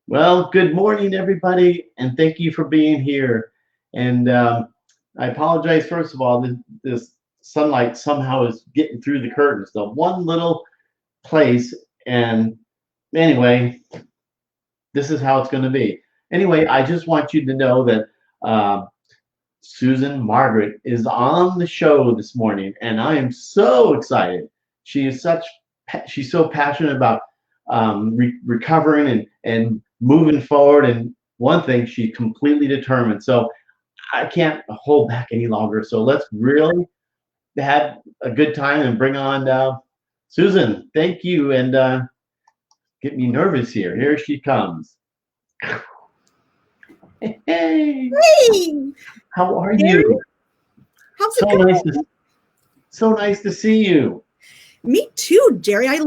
Well, good morning, everybody, and thank you for being here. And I apologize, first of all, this sunlight somehow is getting through the curtains, the one little place. And anyway, this is how it's going to be. Anyway, I just want you to know that uh, Susan Margaret is on the show this morning, and I am so excited. She is she's so passionate about recovering and moving forward. And one thing, she's completely determined. So I can't hold back any longer. So let's really have a good time and bring on Susan. Thank you, and get me nervous here. Here she comes. Hey, Hey, how are Gary, you? how's So it nice going? so nice to see you. Me too, Jerry. I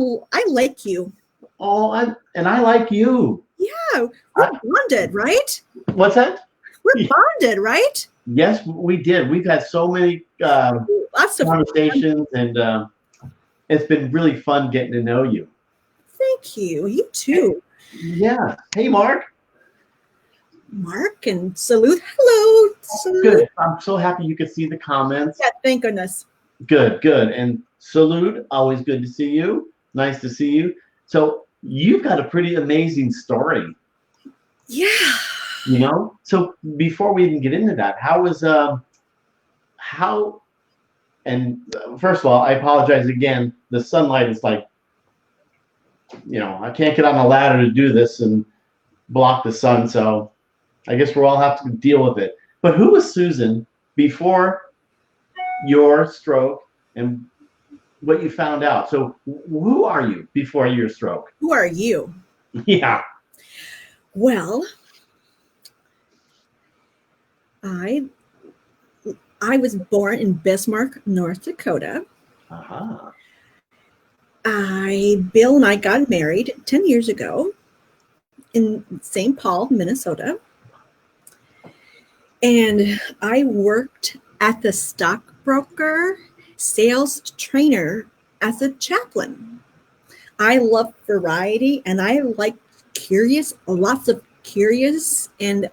like you. Oh, I like you. Yeah, we're I, bonded, right? what's that? We're bonded, right? Yes, we did. We've had so many Lots of fun. conversations, and it's been really fun getting to know you. Thank you. You Hey, too. yeah. Hey, Mark. Mark and Salute. Hello, Salute. Good. I'm so happy you could see the comments. Yeah, thank goodness. Good, good. And Salute, always good to see you. Nice to see you. So you've got a pretty amazing story, Yeah. you know? So before we even get into that, how and first of all, I apologize again. The sunlight is like, I can't get on a ladder to do this and block the sun, so I guess we'll all have to deal with it. But who was Susan before your stroke and what you found out? So who are you before your stroke? Who are you? Yeah. Well, I I was born in Bismarck, North Dakota. Uh-huh. Bill and I got married 10 years ago in St. Paul, Minnesota. And I worked at the stockbroker sales trainer as a chaplain. I love variety and I like lots of curious. And,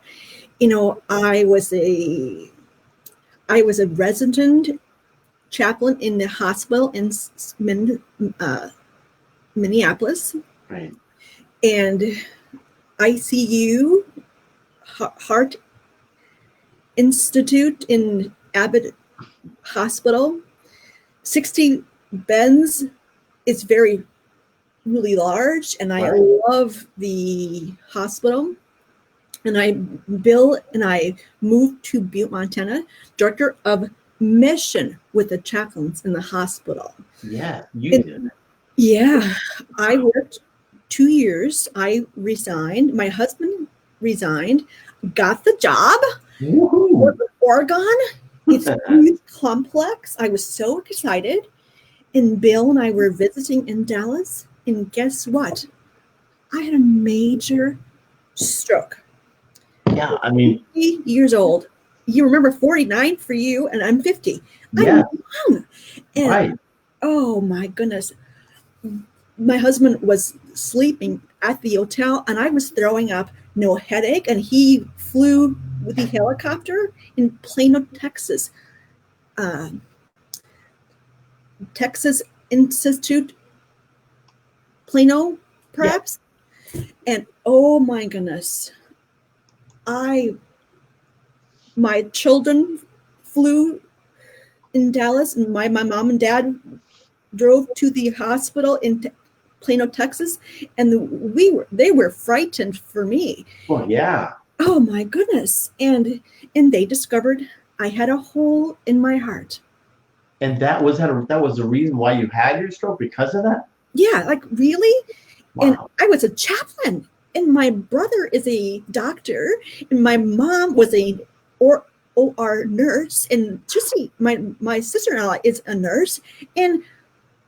I was a resident chaplain in the hospital in uh, Minneapolis Right. and ICU, Heart Institute in Abbott Hospital. 60 beds is really large, and I Right. love the hospital. And Bill and I moved to Butte, Montana, director of mission with the chaplains in the hospital. Yeah, you And did. yeah, I worked 2 years. I resigned. My husband resigned, got the job. Woohoo. Oregon. It's huge complex. I was so excited. And Bill and I were visiting in Dallas. And guess what? I had a major stroke. Yeah, I mean, 50 years old. You remember 49 for you, and I'm 50. yeah, I'm young. And right. oh my goodness. My husband was sleeping at the hotel, and I was throwing up, no headache. And he flew with the helicopter in Plano, Texas. Uh, Texas Institute, Plano, Yeah. perhaps. And oh my goodness, my children flew in Dallas, and my mom and dad drove to the hospital in Plano, Texas, and they were frightened for me. Well, yeah. Oh my goodness. And they discovered I had a hole in my heart. And that was the reason why you had your stroke, because of that? Yeah, like really? And Wow. I was a chaplain, and my brother is a doctor, and my mom was a OR nurse, and Trissy, my sister-in-law, is a nurse. And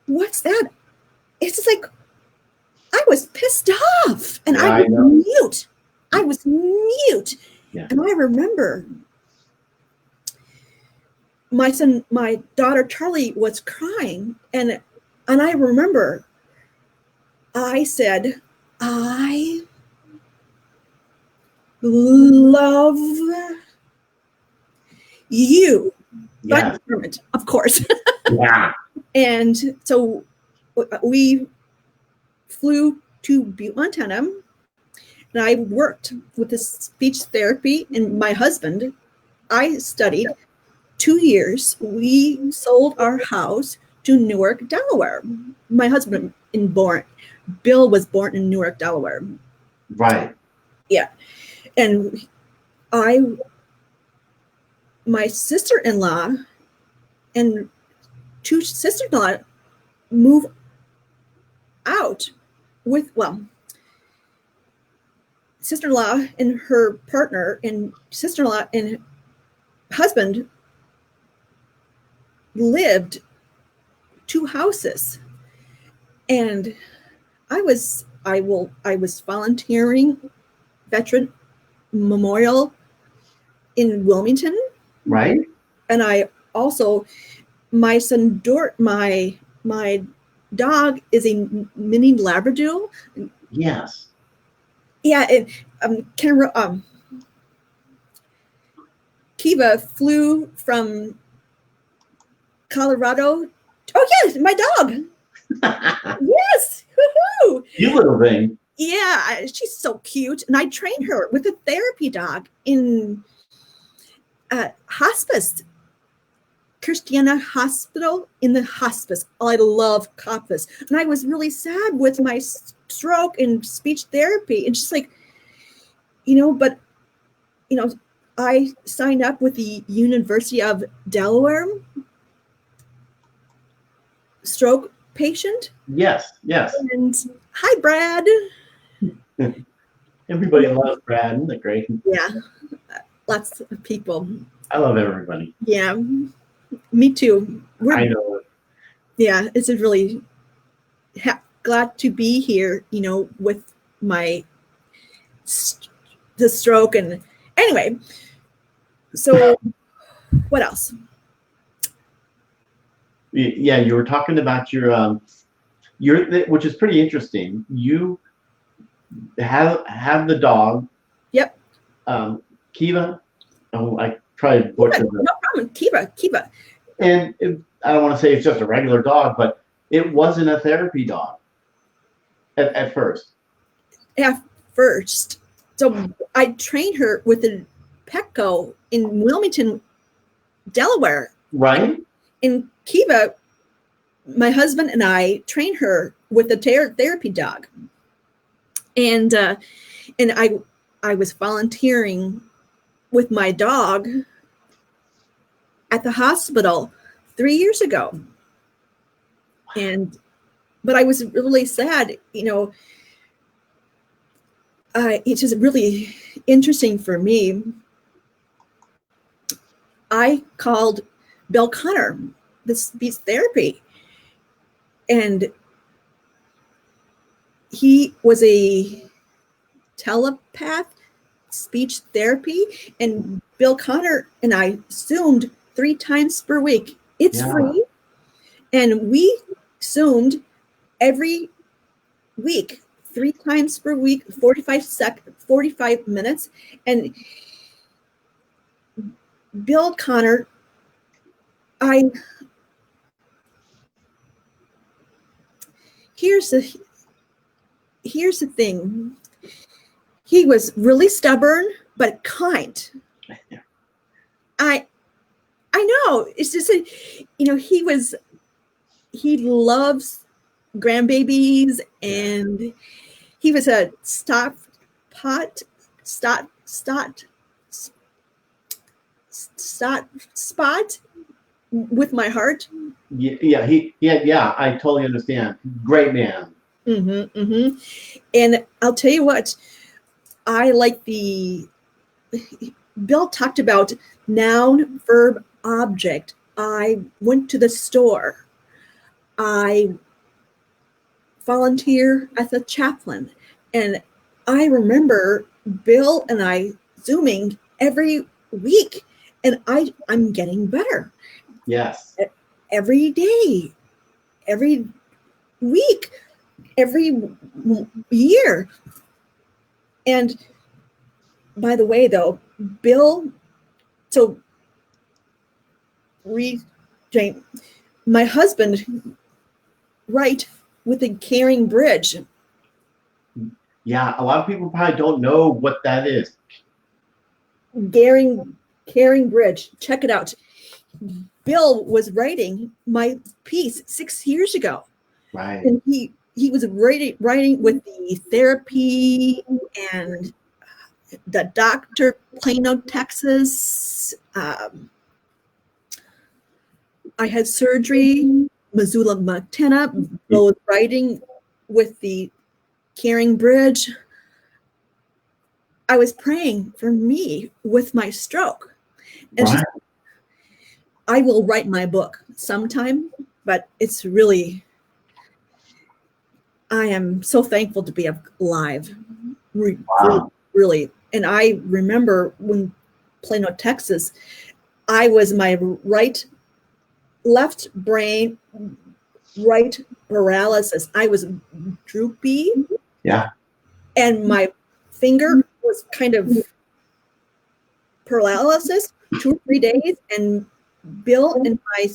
what's that? It's just like I was pissed off, and Yeah, I I know. was mute. Yeah. And I remember my daughter Charlie was crying, and I remember I said, I love you, Yes. but permanent, of course. Yeah. And so we flew to Butte, Montana, and I worked with the speech therapy. And my husband, I studied 2 years. We sold our house to Newark, Delaware. My husband Bill was born in Newark, Delaware. Right. Yeah. And my sister-in-law and two sister-in-law moved out with, sister-in-law and her partner and sister-in-law and husband lived 2 houses. And I was volunteering Veteran Memorial in Wilmington. Right. And I also, my dog is a mini Labradoodle. Yes. Yeah, Kiva flew from Colorado. Oh yes, my dog. Yes. Woohoo. You little thing. Yeah, she's so cute. And I trained her with a therapy dog in hospice, Christiana Hospital in the hospice. Oh, I love hospice. And I was really sad with my stroke and speech therapy. And just like, I signed up with the University of Delaware stroke patient. Yes. Yes. And hi, Brad. Everybody loves Brad. Isn't that great? Yeah, lots of people. I love everybody. Yeah, me too. I know it. Yeah, it's a really glad to be here, with my the stroke. And anyway, so what else? Yeah, you were talking about your which is pretty interesting. You have the dog. Yep. Kiva. Oh, I tried to butcher that. No problem. Kiva. And I don't want to say it's just a regular dog, but it wasn't a therapy dog at first. At first. So I trained her with a Petco in Wilmington, Delaware. Right. And Kiva, my husband and I trained her with a therapy dog. And I was volunteering with my dog at the hospital 3 years ago. But I was really sad, it's just really interesting for me. I called Bill Connor, the speech therapy, and he was a telepath speech therapy, and Bill Connor and I Zoomed 3 times per week. It's free. And we Zoomed every week, 3 times per week, 45 minutes. And Bill Connor, here's the thing. He was really stubborn, but kind. I know. It's just he loves grandbabies, and he was a spot with my heart. Yeah, I totally understand. Great man. And I'll tell you what, I like Bill talked about noun, verb, object. I went to the store. I volunteer as a chaplain. And I remember Bill and I Zooming every week, and I'm getting better. Yes. Every day, every week, every year. And by the way, though, Bill, so Jane, my husband, right, with the Caring Bridge. Yeah, a lot of people probably don't know what that is. Caring Bridge. Check it out. Bill was writing my piece 6 years ago. Right. And he was writing with the therapy and the doctor, Plano, Texas. I had surgery, Missoula, Montana. Bill was writing with the Caring Bridge. I was praying for me with my stroke. And Right. I will write my book sometime, but it's really, I am so thankful to be alive. Wow. Really. And I remember when Plano, Texas, I was my left brain, right paralysis. I was droopy. Yeah. And my finger was kind of paralysis 2 or 3 days. And Bill and I,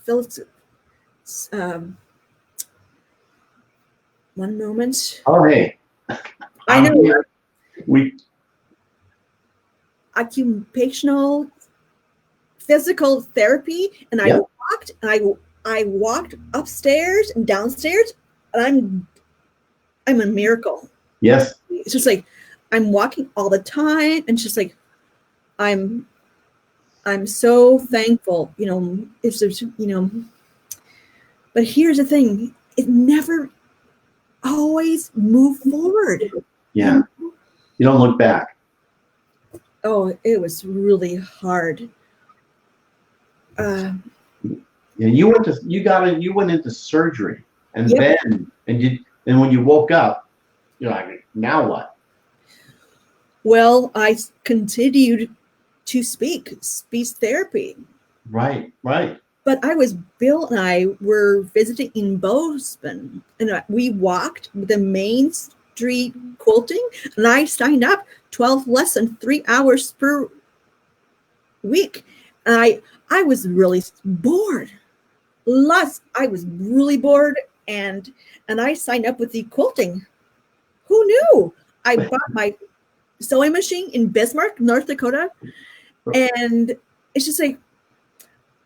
Phyllis, one moment. Oh, hey. I know. We Occupational physical therapy, and Yep. I walked upstairs and downstairs, and I'm a miracle. Yes. It's just like I'm walking all the time, and it's just like I'm so thankful. It's just, but here's the thing: it never always moved forward. Yeah. You don't look back. Oh, it was really hard. Yeah, you went into surgery, and Yep. then when you woke up, you're like, now what? Well, I continued to speech therapy. Right. But Bill and I were visiting in Bozeman, and we walked the main street quilting, and I signed up 12 lessons, 3 hours per week. And I was really bored. I was really bored, and I signed up with the quilting. Who knew? I bought my sewing machine in Bismarck, North Dakota, and it's just like,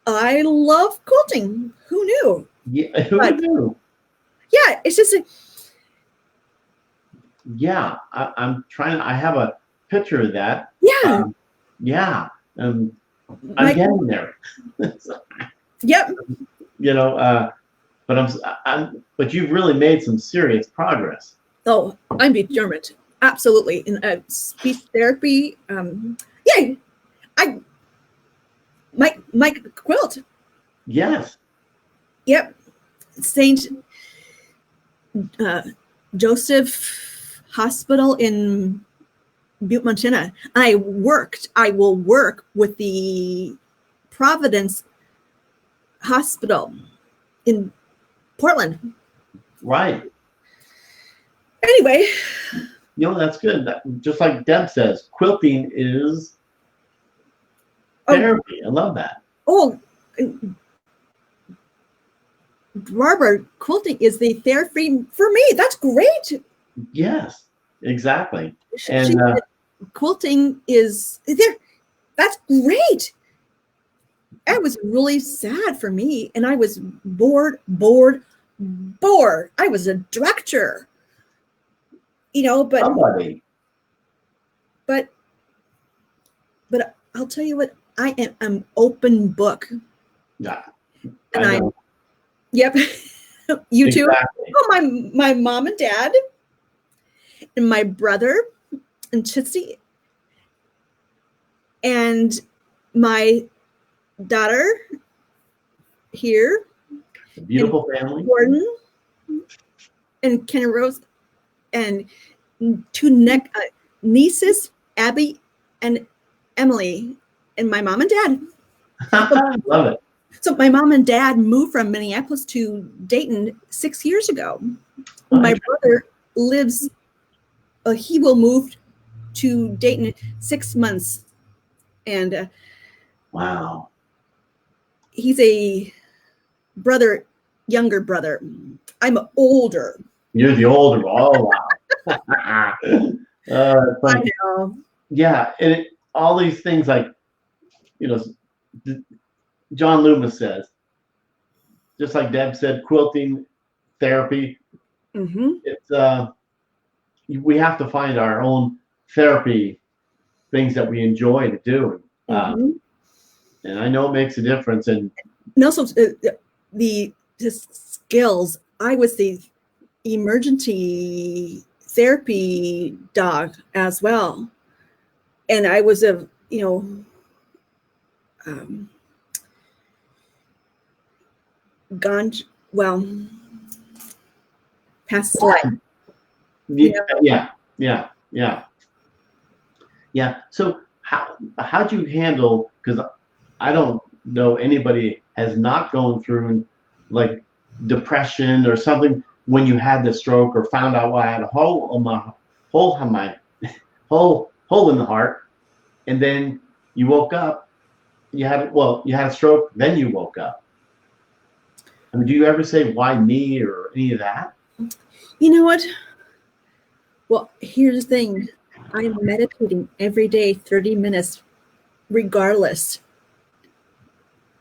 I love quilting. Who knew? Yeah. Who knew? Yeah, it's just like, Yeah. I'm trying. I have a picture of that. yeah. Yeah. I'm getting there. Yep. But you've really made some serious progress. Oh, I'm determined. Absolutely. In speech therapy, yeah, my quilt. Yes. Yep. St. Joseph Hospital in Butte, Montana. I will work with the Providence Hospital in Portland. Right. Anyway. That's good. Just like Deb says, quilting is therapy. I love that. Oh, Barbara, quilting is the therapy for me. That's great. Yes, exactly. She And said quilting is there. That's great. That was really sad for me, and I was bored. I was a director, but somebody. But I'll tell you what, I am an open book. Yeah. And yep. You too. Exactly. Oh, my mom and dad and my brother and Chitsy and my daughter here. A beautiful family. Gordon and Kenny Rose and 2 nieces, Abby and Emily, and my mom and dad. Love it. So my mom and dad moved from Minneapolis to Dayton 6 years ago. My brother lives he will move to Dayton 6 months, and Wow. he's a younger brother. I'm older. You're the older one. Oh, wow. It's I like, know. yeah, and all these things like, John Loomis says, just like Deb said, quilting therapy. Mm-hmm. It's we have to find our own therapy things that we enjoy to do. Mm-hmm. And I know it makes a difference. And also the skills. I was the emergency therapy dog as well, and I was gone past life. Yeah. So how'd you handle? Because I don't know anybody has not gone through like depression or something when you had the stroke or found out, well, I had a hole in my hole in the heart, and then you woke up. You had a stroke, then you woke up. I mean, do you ever say, why me, or any of that? You know what? Well, here's the thing. I'm meditating every day, 30 minutes, regardless.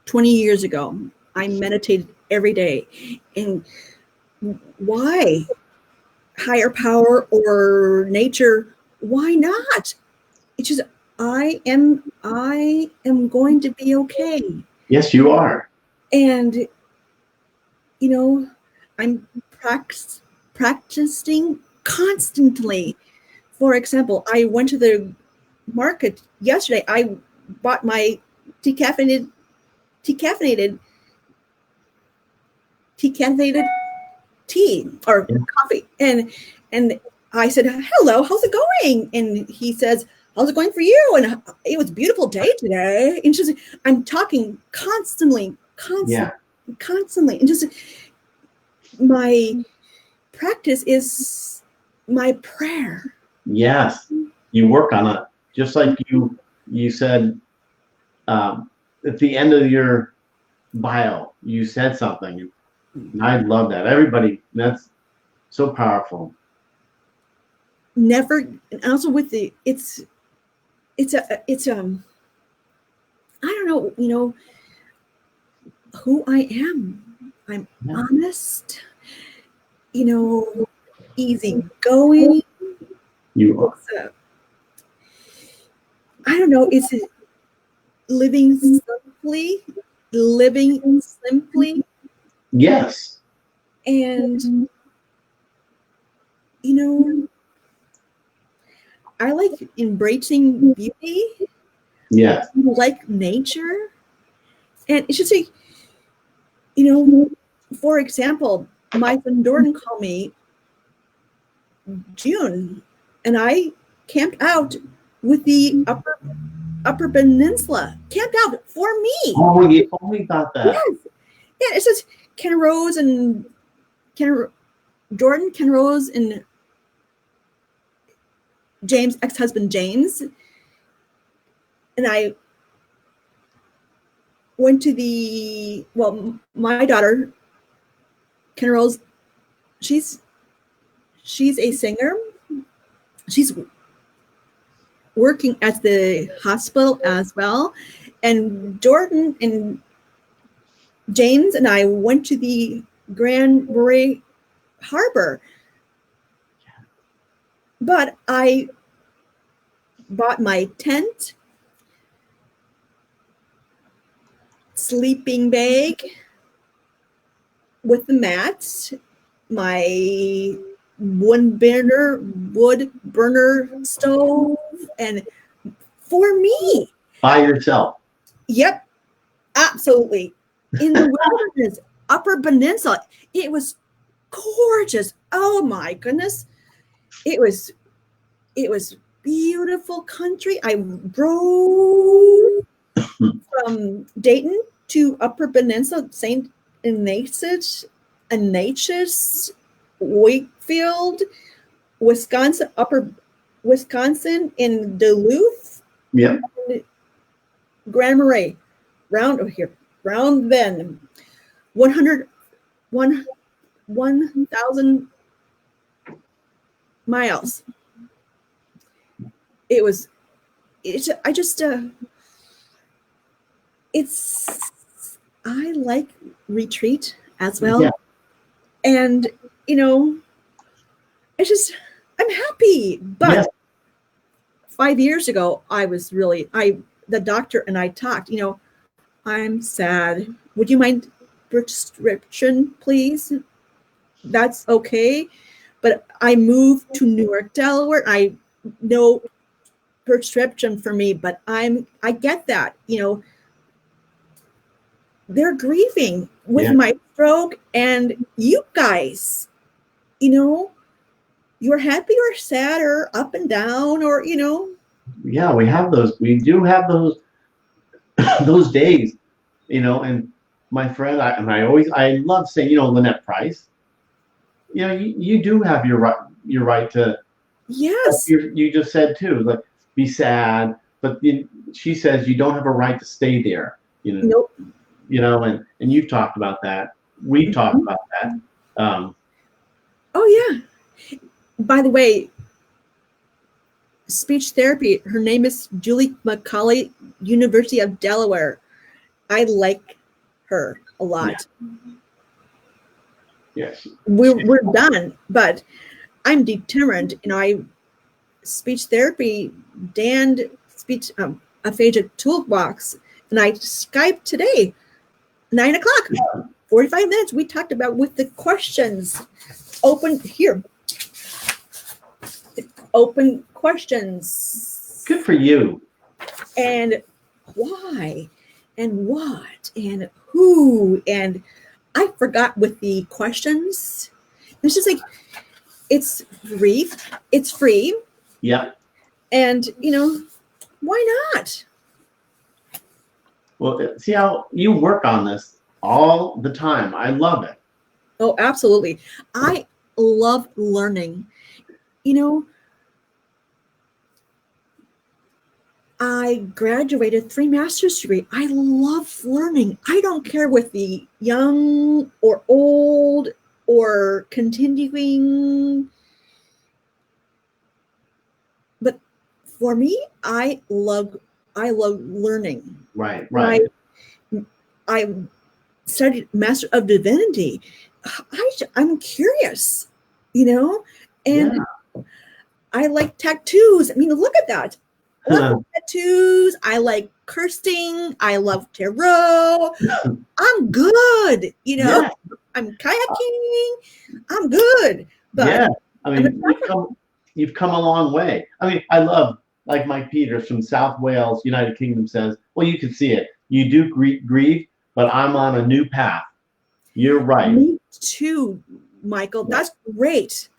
20 years ago, I meditated every day. And why? Higher power or nature, why not? It's just I am going to be okay. Yes, you are. And I'm practicing constantly. For example, I went to the market yesterday. I bought my decaffeinated tea or coffee, and I said, hello, how's it going? And he says, how's it going for you? And it was a beautiful day today. And just I'm talking constantly. And just my practice is my prayer. Yes, you work on it, just like you said at the end of your bio. You said something. I love that. Everybody, that's so powerful. Never, and also with the it's I don't know, who I am. I'm honest, easygoing. You are. I don't know, it's living simply. Yes. And I like embracing beauty. Yes. I like nature. And it's just for example, my son Jordan called me June, and I camped out with the upper peninsula. Camped out for me. Oh, you told me about that. Yes. Yeah, it says Ken Rose, and Jordan, Ken Rose, and James, ex-husband James. And I went to my daughter, Ken Rose, she's a singer. She's working at the hospital as well. And Jordan and James and I went to the Grand Marais Harbor. But I bought my tent, sleeping bag with the mats, my wood burner stove, and for me. By yourself. Yep, absolutely. In the wilderness, Upper Peninsula, it was gorgeous. Oh my goodness. It was beautiful country. I drove from Dayton to Upper Peninsula, St. Ignatius, Wakefield, Wisconsin, upper Wisconsin in Duluth, Yep. Grand Marais, round Bend, 1,000 miles. I like retreat as well. Yeah. And, I'm happy. But Yes. 5 years ago, the doctor and I talked, I'm sad. Would you mind prescription, please? That's okay. But I moved to Newark, Delaware. I know prescription for me, but I get that, they're grieving with my stroke, and you guys, you're happy or sad or up and down or, Yeah, we do have those those days, and my friend, I love saying, Lynette Price, you do have your right to, yes, you just said too, like, be sad, but she says you don't have a right to stay there, nope. And you've talked about that. We've talked about that. Oh yeah. By the way, speech therapy, her name is Julie McCauley, University of Delaware. I like her a lot. Yes. We're done, but I'm determined. Speech therapy, Dan speech aphasia toolbox, and I Skyped today, 9 o'clock, 45 minutes. We talked about with the questions open questions. Good for you. And why, and what, and who, and I forgot with the questions. It's just like, it's free. Yeah. And, why not? Well, see how you work on this all the time. I love it. Oh, absolutely. I love learning. I graduated 3 master's degree. I love learning. I don't care with the young or old or continuing. But for me, I love learning. Right. I studied Master of Divinity. I'm curious, and I like tattoos. I mean, look at that. I love tattoos. I like cursing. I love tarot. I'm good, I'm kayaking. I'm good. But yeah. I mean, you've come a long way. I mean, I love, like Mike Peters from South Wales, United Kingdom says, well, you can see it. You do grieve, but I'm on a new path. You're right. Me too, Michael. That's great.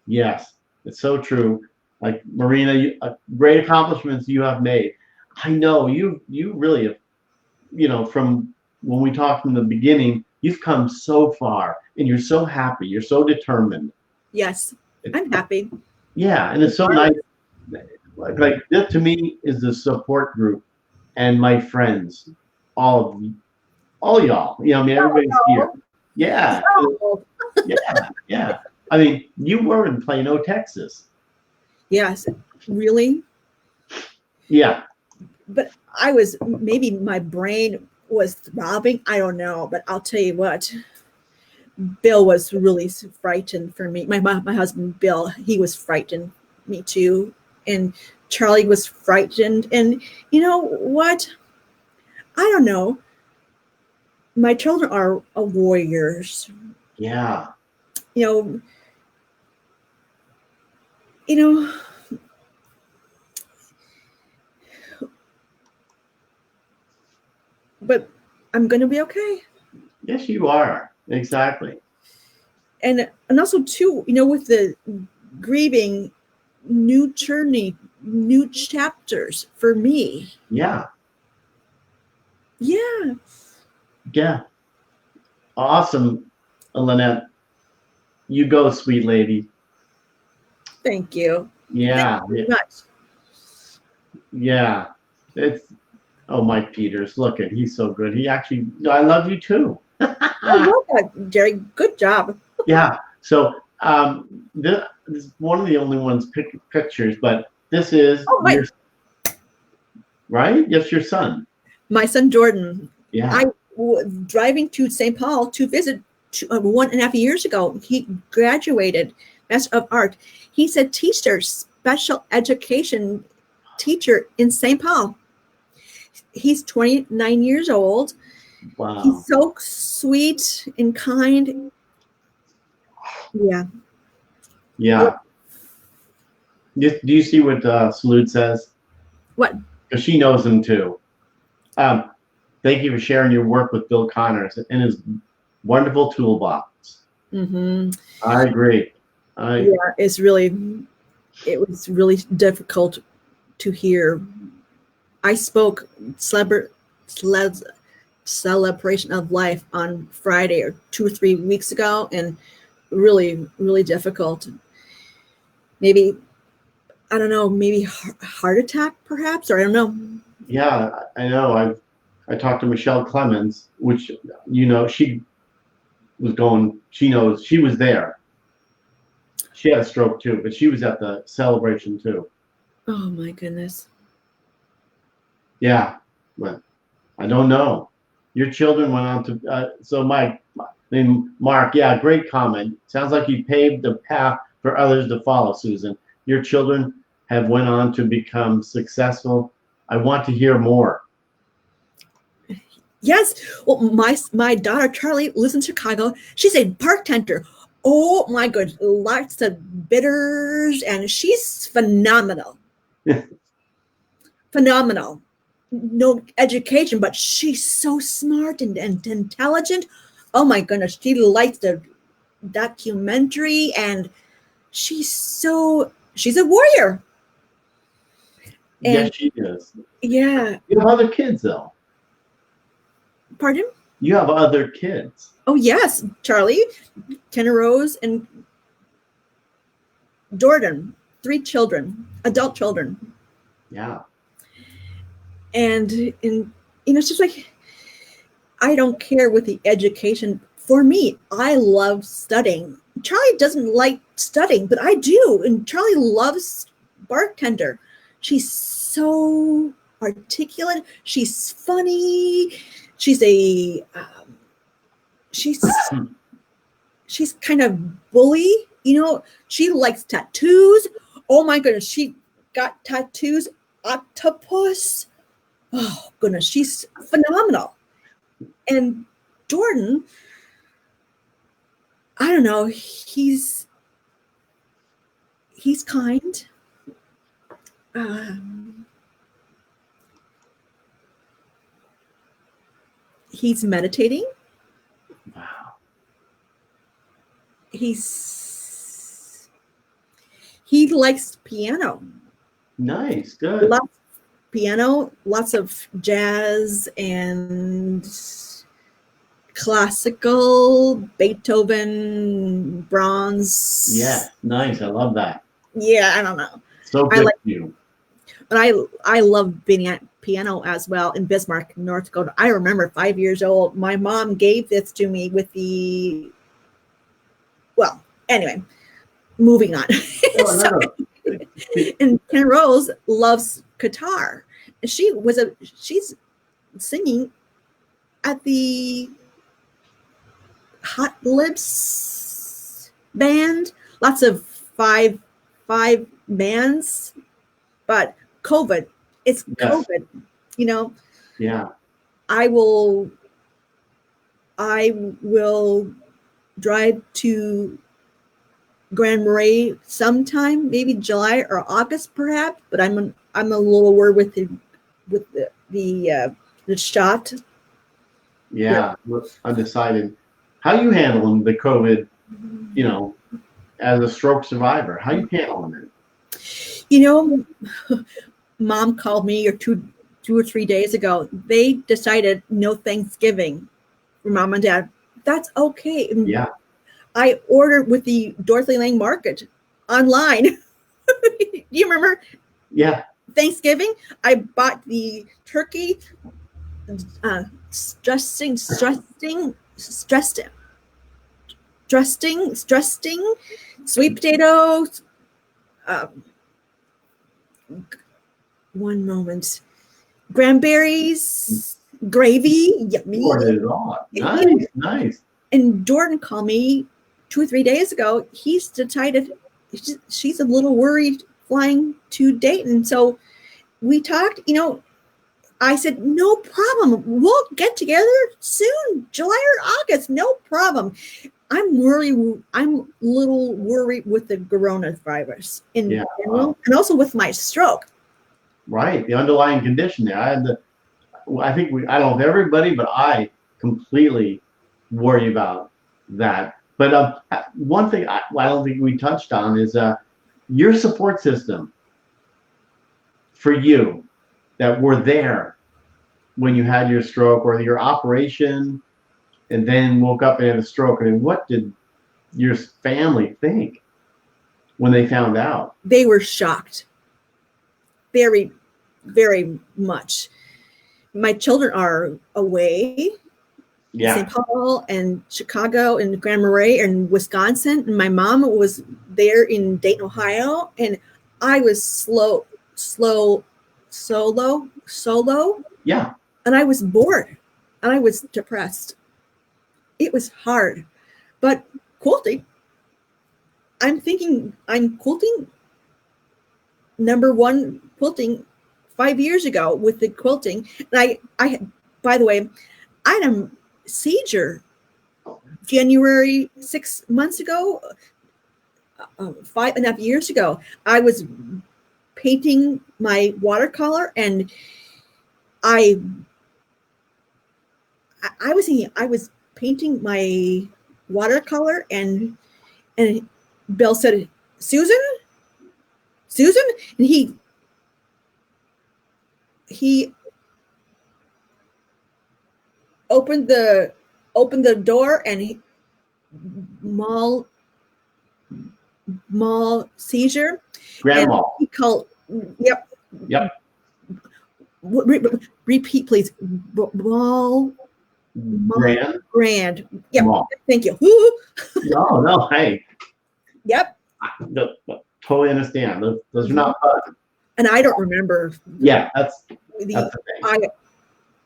Yes, it's so true. Like Marina, great accomplishments you have made. I know you really have, from when we talked in the beginning, you've come so far, and you're so happy. You're so determined. Yes, I'm happy. Yeah, and it's so nice. Like this to me is the support group, and my friends, all y'all. I mean, everybody's here. Yeah, yeah. I mean, you were in Plano, Texas. Yes, really? Yeah. But maybe my brain was throbbing. I don't know, but I'll tell you what. Bill was really frightened for me. My husband, Bill, he was frightened. Me too. And Charlie was frightened. And you know what? I don't know. My children are warriors. Yeah. But I'm going to be okay. Yes, you are. Exactly. And also too, with the grieving, new journey, new chapters for me. Yeah. Yeah. Yeah. Awesome, Lynette. You go, sweet lady. Thank you. Yeah, Thank you very much. yeah. It's Mike Peters. Look at he's so good. He actually, I love you too. I love that, Jerry. Good job. Yeah. So this is one of the only ones pictures, but this is Oh, your right. Yes, your son. my son Jordan. Yeah. I was driving to St. Paul to visit 1.5 years ago. He graduated Master of Art. He's a teacher, special education teacher in St. Paul. He's 29 years old. Wow. He's so sweet and kind. Yeah. Yeah. Do you see what Salute says? What? Because she knows him too. Thank you for sharing your work with Bill Connors and his wonderful toolbox. Mm-hmm. I agree. Yeah, it was really difficult to hear. I spoke celebration of life on Friday or 2 or 3 weeks ago, and really, really difficult. Maybe, I don't know, maybe heart attack perhaps, or I don't know. Yeah, I know. I talked to Michelle Clemens, which she was going. She knows she was there. She had a stroke too, but she was at the celebration too. Oh my goodness. Yeah, but I don't know. Your children went on to. So Mark, yeah, great comment. Sounds like you paved the path for others to follow, Susan. Your children have went on to become successful. I want to hear more. Yes. Well, my daughter Charlie lives in Chicago. She's a bartender. Oh my goodness, lots of bitters, and she's phenomenal. Phenomenal. No education, but she's so smart and intelligent. Oh my goodness, she likes the documentary, and she's a warrior. And Yes, she is. yeah. You have other kids though. Pardon? You have other kids. Oh yes, Charlie, Kenna Rose, and Jordan. 3 children, adult children. Yeah. And it's just like, I don't care with the education. For me, I love studying. Charlie doesn't like studying, but I do. And Charlie loves bartender. She's so articulate. She's funny. She's she's kind of bully. She likes tattoos. Oh my goodness, she got tattoos. Octopus. Oh goodness, she's phenomenal. And Jordan, I don't know, he's kind. He's meditating. Wow. He likes piano. Nice, good. Lots of piano, lots of jazz and classical, Beethoven, Brahms. Yeah, nice. I love that. Yeah, I don't know. So good for you. But I love being at piano as well in Bismarck, North Dakota. I remember 5 years old. My mom gave this to me with anyway, moving on. No. And Ken Rose loves guitar. She's singing at the Hot Lips band. Lots of five bands, but COVID. It's COVID. Yeah. I will drive to Grand Marais sometime, maybe July or August, perhaps. But I'm a little worried with the shot. Yeah, undecided. How you handling the COVID? As a stroke survivor, how you handling it? Mom called me or two or 3 days ago. They decided no Thanksgiving for Mom and Dad. That's okay. Yeah. I ordered with the Dorothy Lang Market online. You remember Yeah. Thanksgiving? I bought the turkey, stressing, sweet potatoes. Um, one moment, cranberries, gravy, yummy. Ordered it all. You know, Nice. and Jordan called me 2 or 3 days ago. He's decided she's a little worried flying to Dayton. So we talked, I said, no problem. We'll get together soon, July or August, no problem. I'm a little worried with the coronavirus in general, and also with my stroke. Right. The underlying condition there. I don't know if everybody, but I completely worry about that. But one thing I don't think we touched on is your support system for you that were there when you had your stroke or your operation and then woke up and had a stroke. I mean, what did your family think when they found out? They were shocked. Very, very much. My children are away. Yeah. St. Paul and Chicago and Grand Marais and Wisconsin. And my mom was there in Dayton, Ohio. And I was solo. Yeah. And I was bored and I was depressed. It was hard. But quilting, I'm thinking I'm quilting #1 quilting 5 years ago with the quilting. And I by the way, I had a seizure January 6 months ago, 5.5 years ago. I was painting my watercolor and I was thinking I was painting my watercolor and Bill said, Susan, and he opened the door and he mall seizure. Grandma. He called. Yep. Repeat, please. Grand. Yep. Mall. Thank you. No. Hey. Yep. Totally understand. Those are not fun. And I don't remember. Yeah, that's the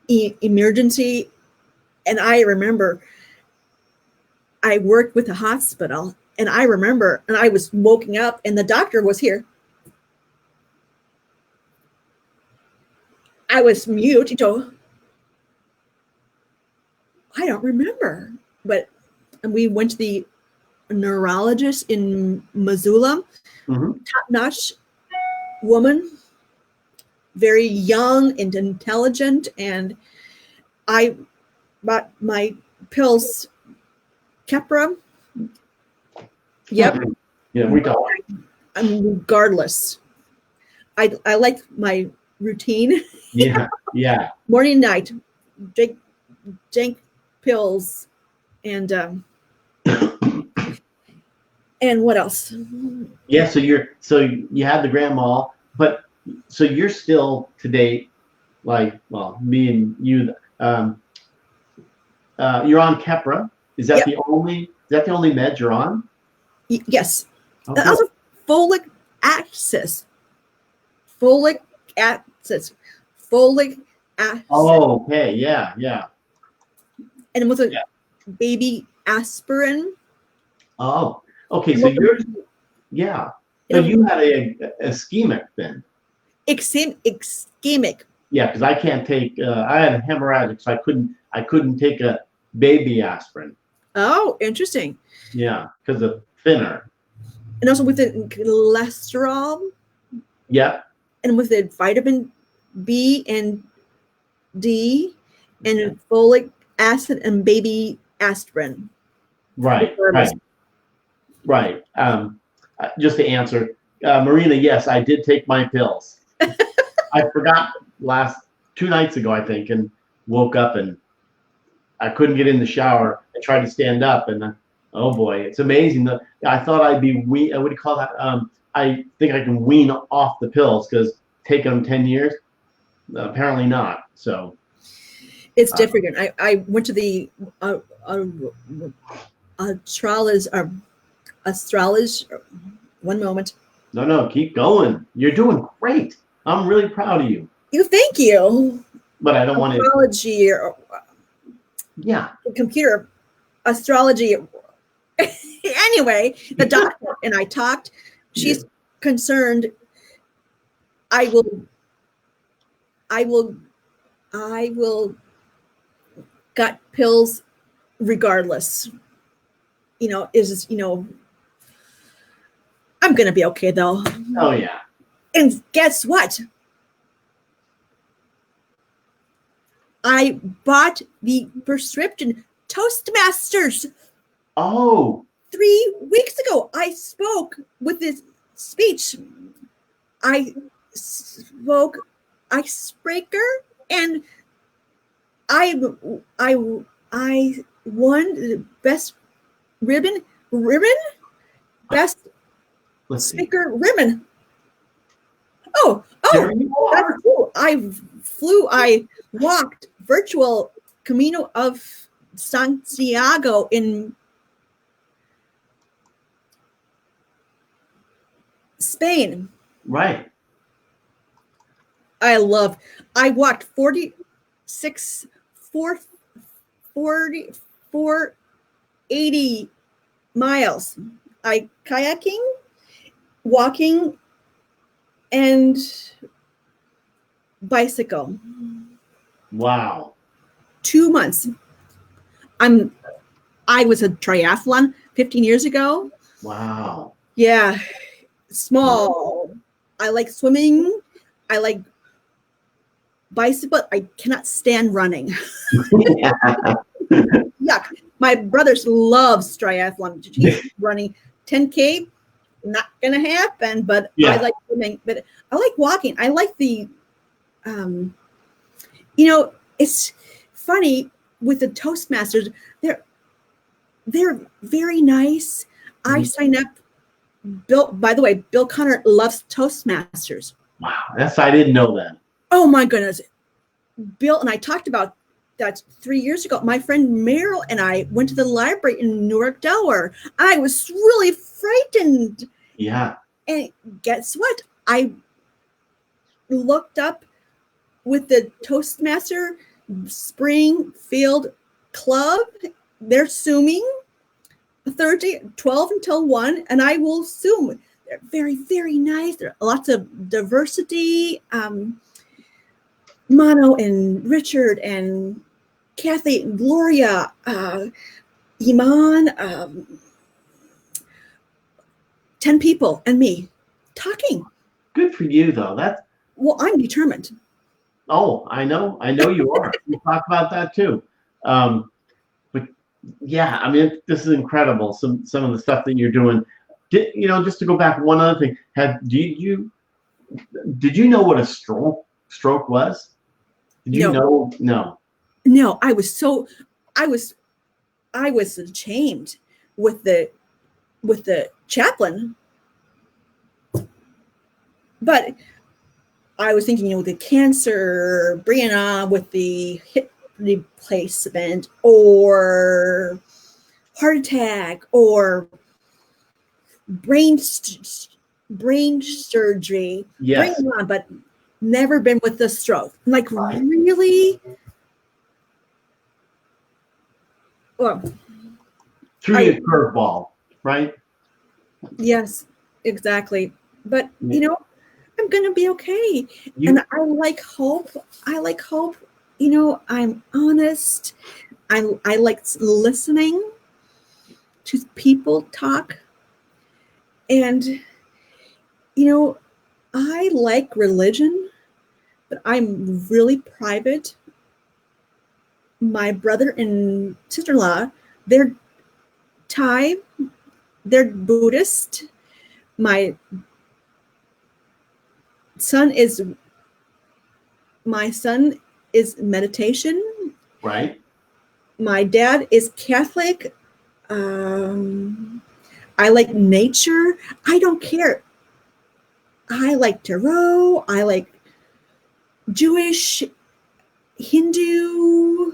thing. Emergency. And I remember I worked with a hospital and I remember, and I was woken up and the doctor was here. I was mute. He told, I don't remember, and we went to the neurologist in Missoula, top-notch woman, very young and intelligent, and I bought my pills, Keppra. Yep. Yeah, we don't. Regardless, I like my routine. Yeah. Morning, night, drink pills, and what else? Yeah. So you had the grandma, but so you're still to date, like, well, me and you. You're on Keppra. Is that the only med you're on? Yes. Okay. Also folic acid. Folic acid. Oh, okay. Yeah. And it was a baby aspirin. Oh, okay. So you're, So you had a ischemic then. Ischemic. Yeah, because I can't take. I had a hemorrhagic, so I couldn't take a baby aspirin. Oh, interesting. Yeah, because of thinner. And also with the cholesterol. Yep. And with the vitamin B and D and folic acid and baby aspirin. Right. Just to answer, Marina, yes, I did take my pills. I forgot 2 nights ago, I think, and woke up and I couldn't get in the shower. I tried to stand up and oh boy, it's amazing. I thought I'd be weak. What do you call that? I think I can wean off the pills, because take them 10 years, apparently not. So It's different. I went to the astrologist. One moment. no, keep going. You're doing great. I'm really proud of you. Thank you. But I don't want to. Astrology or computer astrology. Anyway, the doctor and I talked. She's concerned. I will gut pills regardless. I'm going to be okay though. Oh yeah. And guess what? I bought the prescription Toastmasters. Oh. 3 weeks ago, I spoke with this speech. I spoke icebreaker, and I won the best best speaker ribbon. Oh, that's cool. I walked virtual Camino of Santiago in Spain. Right. I walked 480 miles. I kayaking, walking, and bicycle. Wow. 2 months. I was a triathlon 15 years ago. Wow. Yeah. Small. I like swimming. I like bicycle. I cannot stand running. Yuck. My brother loves triathlon. He's running 10K. Not gonna happen, but I like swimming. But I like walking. I like the it's funny with the Toastmasters. They're very nice. I signed up. By the way, Bill Connor loves Toastmasters. Wow, I didn't know that. Oh my goodness. Bill and I talked about that 3 years ago. My friend Meryl and I went to the library in Newark, Delaware. I was really frightened. Yeah. And guess what? I looked up with the Toastmaster Springfield Club. They're Zooming Thursday, 12 until 1, and I will Zoom. They're very, very nice. There are lots of diversity. Mono and Richard and Kathy and Gloria, Iman, 10 people and me talking. Good for you, though. Well, I'm determined. Oh, I know you are. We talk about that too. But yeah, I mean, this is incredible. Some of the stuff that you're doing. Just to go back, one other thing. Did you know what a stroke was? Did you know? No, I was ashamed with the chaplain, but I was thinking, the cancer, Brianna with the hip replacement, or heart attack, or brain surgery. Yes. Bring on, but never been with the stroke. Like, really? Well, threw you a curveball, right? Yes, exactly. But I'm gonna be okay. And I like hope. I'm honest. I like listening to people talk. And I like religion, but I'm really private. My brother and sister-in-law, they're Thai, they're Buddhist. My son is meditation. Right. My dad is Catholic. I like nature. I don't care. I like tarot. I like Jewish, Hindu,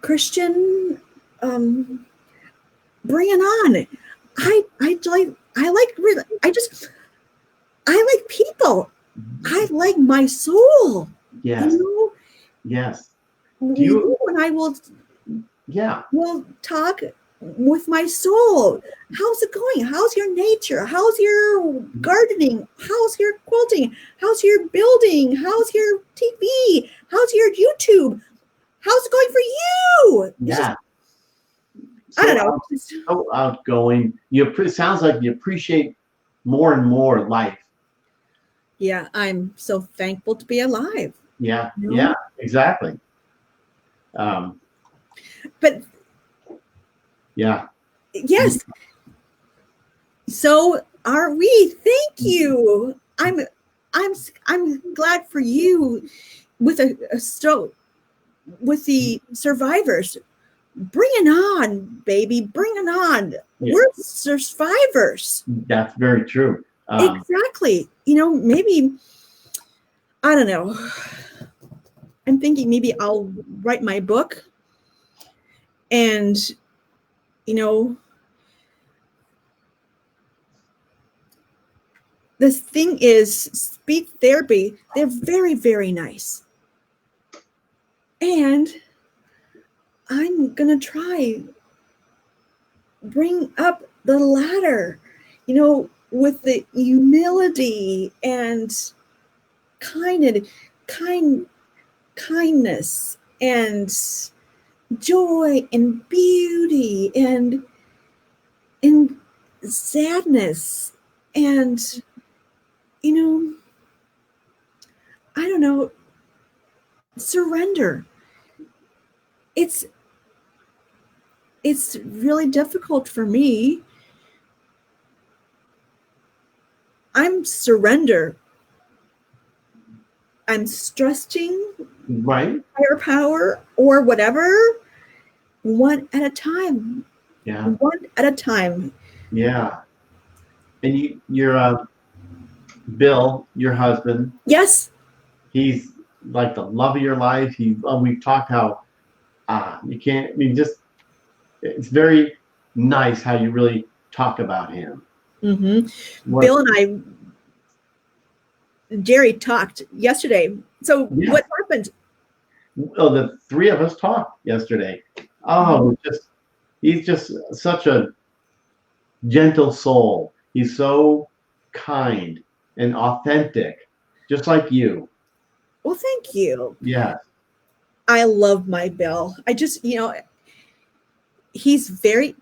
Christian. Bring it on. I like people. I like my soul. Yes. You know, Yes. and I will talk with my soul. How's it going? How's your nature? How's your gardening? How's your quilting? How's your building? How's your TV? How's your YouTube? How's it going for you? Yeah. I don't know. So outgoing. It sounds like you appreciate more and more life. Yeah, I'm so thankful to be alive. Yeah, you know? Yeah, exactly. But yeah. Yes. So are we? Thank you. I'm glad for you with a stroke, with the survivors. Bring it on, baby. Bring it on. Yeah. We're survivors. That's very true. Exactly. You know, maybe, I don't know. I'm thinking maybe I'll write my book and, you know, the thing is, speech therapy, they're very, very nice. And I'm going to try bring up the ladder, you know, with the humility and kindness and joy and beauty and sadness and, you know, I don't know, surrender. It's really difficult for me. I'm surrender. I'm trusting higher power or whatever, one at a time. Yeah. One at a time. Yeah. And you're Bill, your husband. Yes. He's like the love of your life. We've talked how you can't. I mean, just it's very nice how you really talk about him. Mm-hmm. Bill and Jerry talked yesterday. So what happened? Well, the three of us talked yesterday. Oh, he's just such a gentle soul. He's so kind and authentic, just like you. Well, thank you. Yeah. I love my Bill. I just, you know, he's very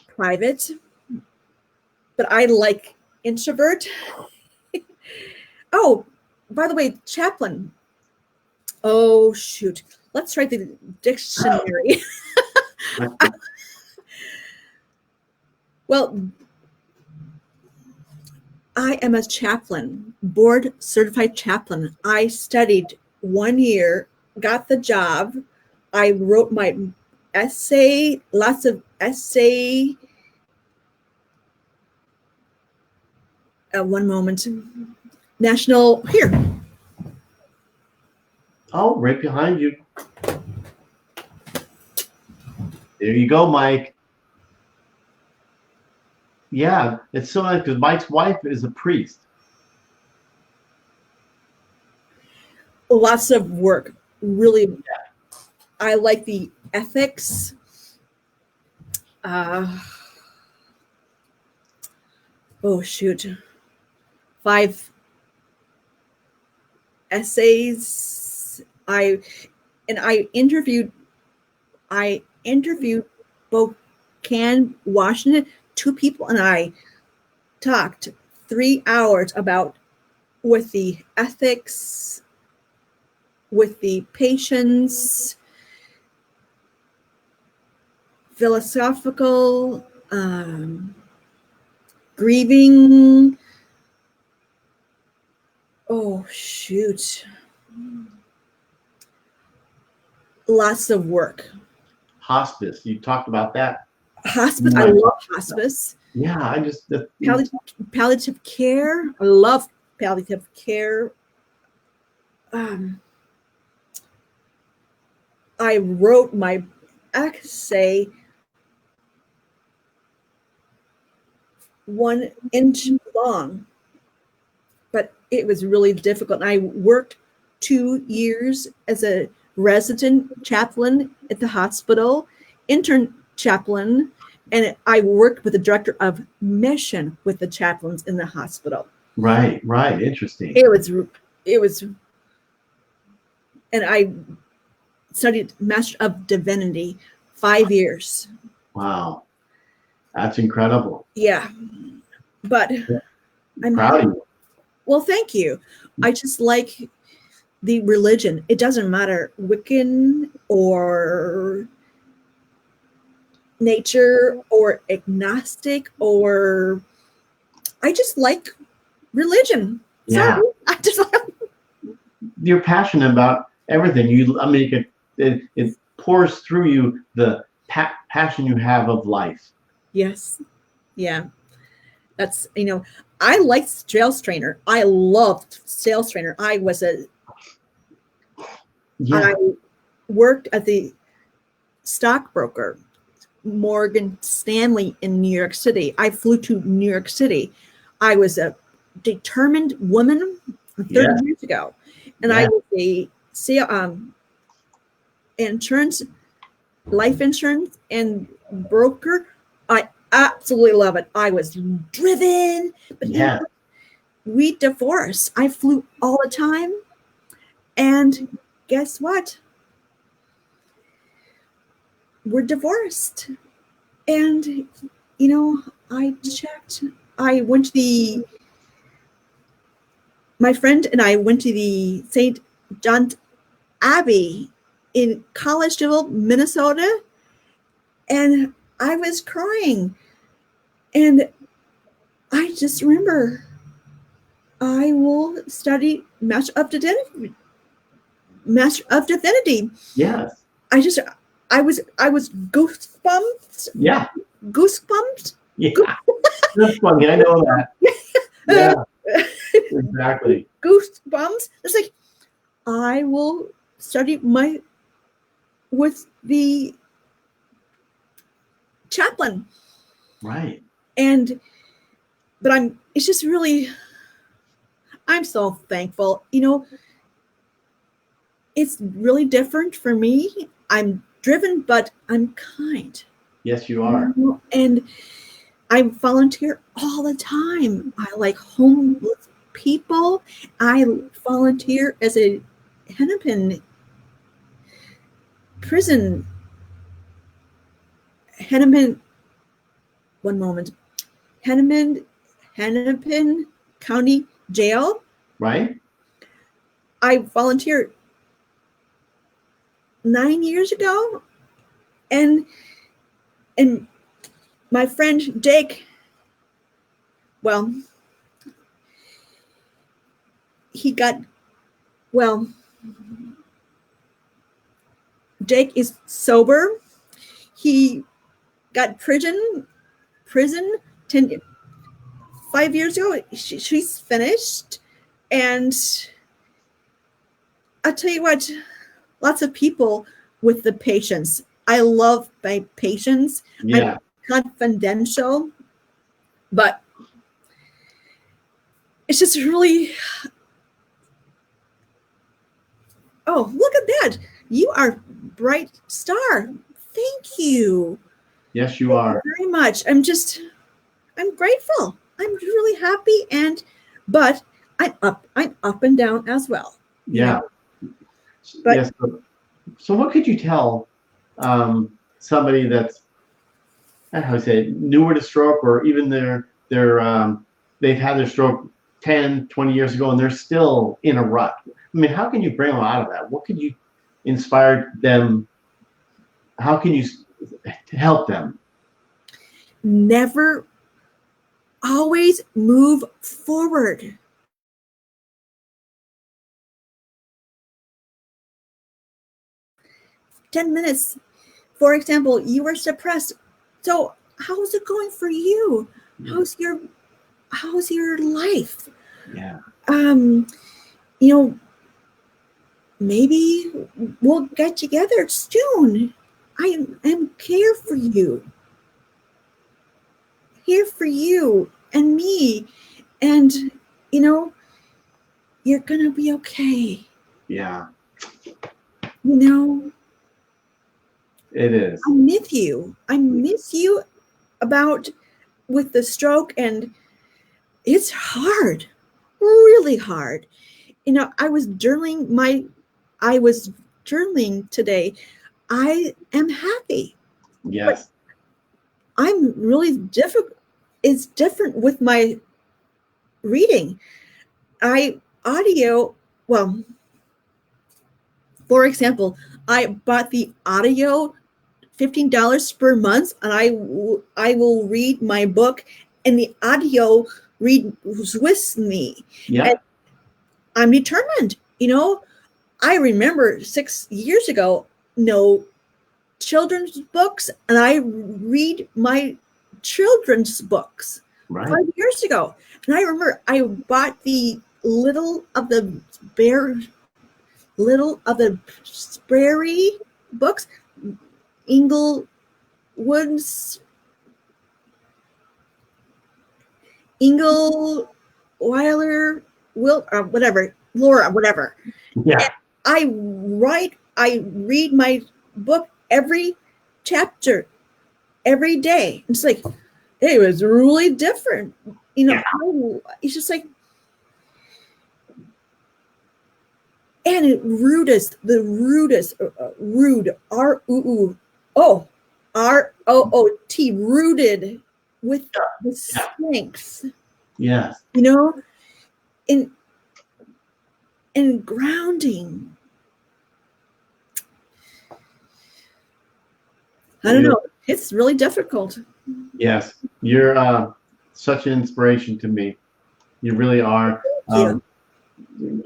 private, but I like introvert. Oh, by the way, chaplain. Oh, shoot. Let's write the dictionary. Well, I am a chaplain, board certified chaplain. I studied 1 year, got the job. I wrote my essay, lots of essay. One moment. National, here. Oh, right behind you. There you go, Mike. Yeah, it's so nice because Mike's wife is a priest. Lots of work, really. Yeah. I like the ethics. Oh, shoot. 5 essays. I interviewed Spokane, Washington. 2 people and I talked 3 hours about with the ethics, with the patients, philosophical, grieving. Oh, shoot. Lots of work. Hospice. You talked about that. Hospice. I love hospice. Yeah, I just Palliative care. I love palliative care. I wrote my essay 1 inch long, but it was really difficult. And I worked 2 years as a resident chaplain at the hospital, intern chaplain, and I worked with the director of mission with the chaplains in the hospital. right. Interesting. It was, and I studied Master of Divinity 5 years. Wow, that's incredible. Yeah, but I'm Proud of you. Well, thank you. I just like the religion. It doesn't matter Wiccan or nature or agnostic, or I just like religion. Yeah. Sorry. I just like You're passionate about everything. It pours through you the passion you have of life. Yes. Yeah. That's, I liked sales trainer. I loved sales trainer. I worked at the stockbroker, Morgan Stanley in New York City. I flew to New York City. I was a determined woman 30 years ago. And I was a insurance, life insurance and broker. I absolutely love it. I was driven, but we divorced. I flew all the time. And guess what? We're divorced. And, I checked. My friend and I went to the St. John's Abbey in Collegeville, Minnesota. And I was crying. And I just remember I will study Master of Divinity. Yes. I was goosebumps. Yeah. Goosebumps. Yeah. That's funny. I know that. Yeah. Exactly. Goosebumps. It's like I will study with the chaplain. Right. But it's just really, I'm so thankful. It's really different for me. I'm driven, but I'm kind. Yes, you are. And I volunteer all the time. I like homeless people. I volunteer as a Hennepin prison. Hennepin County Jail. Right. I volunteered 9 years ago, and my friend Jake, Jake is sober. He got prison 5 years ago. She's finished, and I'll tell you what, lots of people with the patients. I love my patients. Yeah. I'm confidential, but it's just really, oh, look at that. You are bright star. Thank you. Yes, you are. Very much. I'm grateful. I'm really happy, but I'm up and down as well. Yeah. But, yes. So what could you tell somebody that's, how to say, newer to stroke, or even they've had their stroke 10, 20 years ago and they're still in a rut? I mean, how can you bring them out of that? What could you inspire them? How can you help them? Never, always move forward. "10 minutes. For example, you were suppressed. So how's it going for you? How's your life? Yeah. You know, maybe we'll get together soon. I am here for you and me. And, you're going to be okay. Yeah. It is. I miss you about with the stroke, and it's hard, really hard. I was journaling today. I am happy. Yes. I'm really difficult. It's different with my reading. For example, I bought the audio $15 per month, and I will read my book, and the audio reads with me. Yeah. And I'm determined. I remember 6 years ago, no children's books, and I read my children's books Right. 5 years ago. And I remember I bought the Little of the Sperry books, Weiler, Laura, whatever. Yeah. And I read my book every chapter, every day. It's like, it was really different. It's just like, and rude, R-O-O-T, rooted with the strength. Yes. And grounding. I don't know. It's really difficult. Yes. You're such an inspiration to me. You really are. Thank you.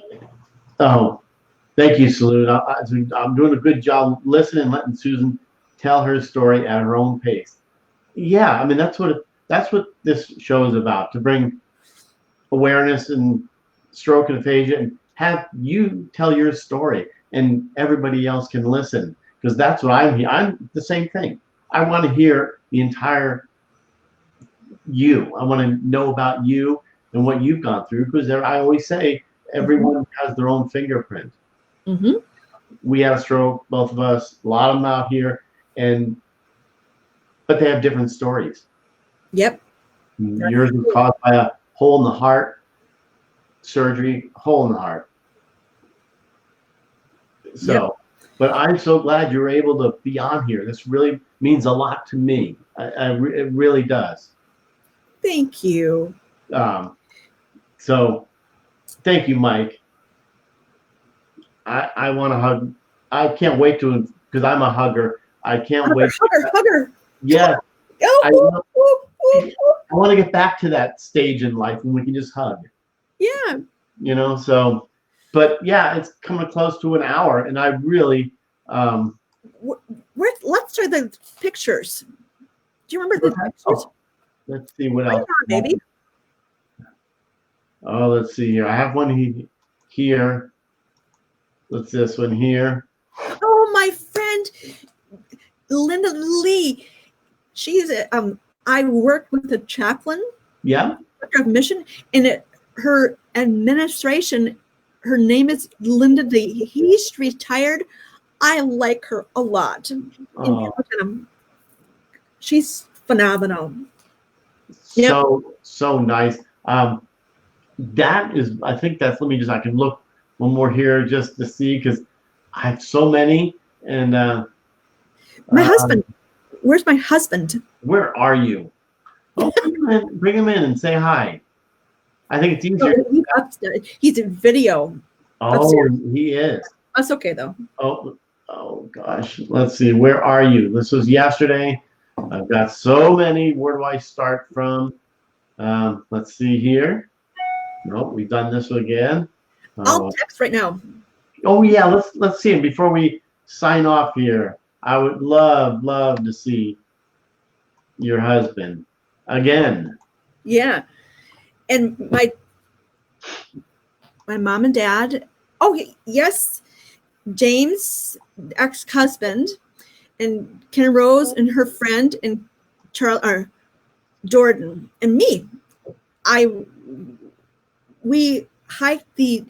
Thank you, Salute. I'm doing a good job listening and letting Susan tell her story at her own pace. Yeah, I mean that's what this show is about, to bring awareness and stroke and aphasia, and have you tell your story, and everybody else can listen, because that's what I'm here. I'm the same thing. I want to hear the entire you. I want to know about you and what you've gone through, because I always say everyone has their own fingerprint. Mm-hmm. We had a stroke, both of us, a lot of them out here, but they have different stories. Yep. Yours was caused by a hole in the heart, surgery, hole in the heart. So, yep. But I'm so glad you were able to be on here. This really means a lot to me. It really does. Thank you. So, thank you, Mike. I want to hug. I can't wait to, because I'm a hugger. I can't wait. Hugger. Yeah. I want to get back to that stage in life when we can just hug. Yeah. But yeah, it's coming close to an hour, and I really. Let's try the pictures. Do you remember the pictures? Let's see what else. Baby. Oh, let's see here. I have one here. What's this one here? Oh, my friend Linda Lee. She's I worked with a chaplain. Yeah. Of mission, and her administration. Her name is Linda Lee. He's retired. I like her a lot. Oh. She's phenomenal. So nice. That is, I think that's, I can look one more here just to see, because I have so many. And my husband, where's my husband? Where are you? Oh, bring him in and say hi. I think it's easier. He's upstairs. He's in video. Oh, upstairs. He is. That's okay though. Oh gosh. Let's see. Where are you? This was yesterday. I've got so many. Where do I start from? Let's see here. Nope, we've done this again. I'll text right now. Oh yeah, let's see. And before we sign off here, I would love to see your husband again. Yeah. And my mom and dad, oh yes, James, ex-husband, and Ken Rose and her friend, and Charles or Jordan and me. We hiked the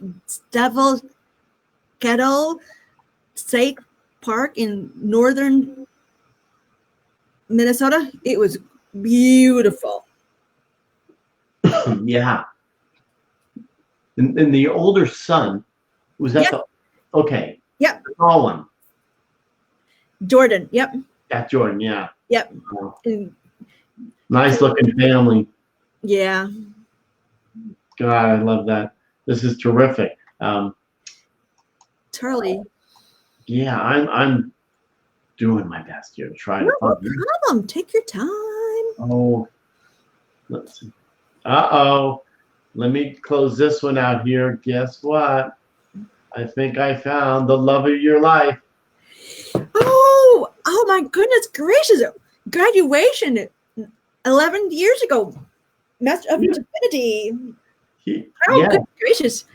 Devil Kettle State Park in northern Minnesota. It was beautiful. Yeah. And the older son, was that Yep. okay. Yep. The tall one. Jordan. Yep. That Jordan, yeah. Yep. Wow. And, Nice looking family. yeah. God, I love that. This is terrific. Charlie. Yeah, I'm doing my best here to try to No find. problem. Take your time. Oh, let's see. Uh-oh. Let me close this one out here. Guess what? I think I found the love of your life. Oh my goodness gracious. Graduation 11 years ago. Master of Divinity. Oh, Yeah. good gracious.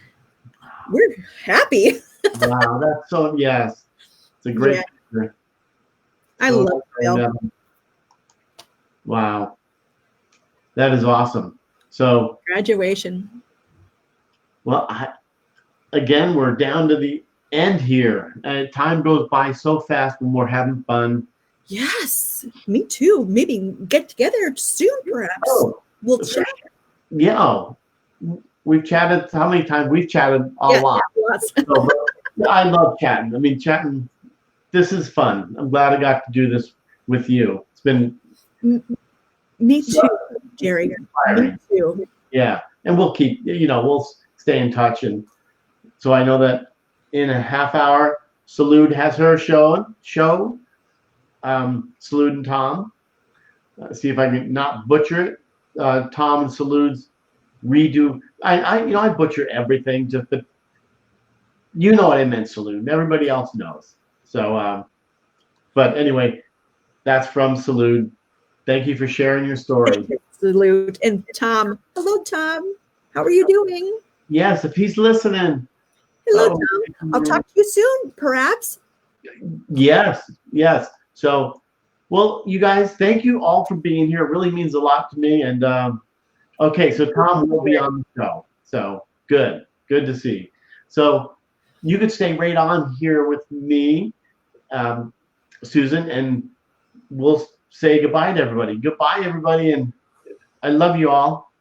We're happy. Wow, that's so, yes. It's a great picture. I So love Bill. wow. That is awesome. So, Graduation. well, again, we're down to the end here. Time goes by so fast when we're having fun. Yes, me too. Maybe get together soon, perhaps. Oh, We'll chat. yeah. We've chatted. How many times? We've chatted a lot. Lots. So, but I love chatting. I mean, chatting. This is fun. I'm glad I got to do this with you. It's been me too, Jerry. inspiring. Me too. Yeah, and we'll keep. We'll stay in touch. And so I know that in a half hour, Salute has her show. Salute and Tom. See if I can not butcher it. Tom and Salude's redo. I butcher everything. Just but you know what I meant, Salute. Everybody else knows. So, but anyway, that's from Salute. Thank you for sharing your story. Salute. And Tom. Hello, Tom. How are you doing? Yes, if he's listening. Hello, Tom. I'll talk to you soon, perhaps. Yes. So, well, you guys, thank you all for being here. It really means a lot to me. And okay, so Tom will be on the show. So good to see. So you could stay right on here with me, Susan, and we'll say goodbye to everybody. Goodbye, everybody, and I love you all.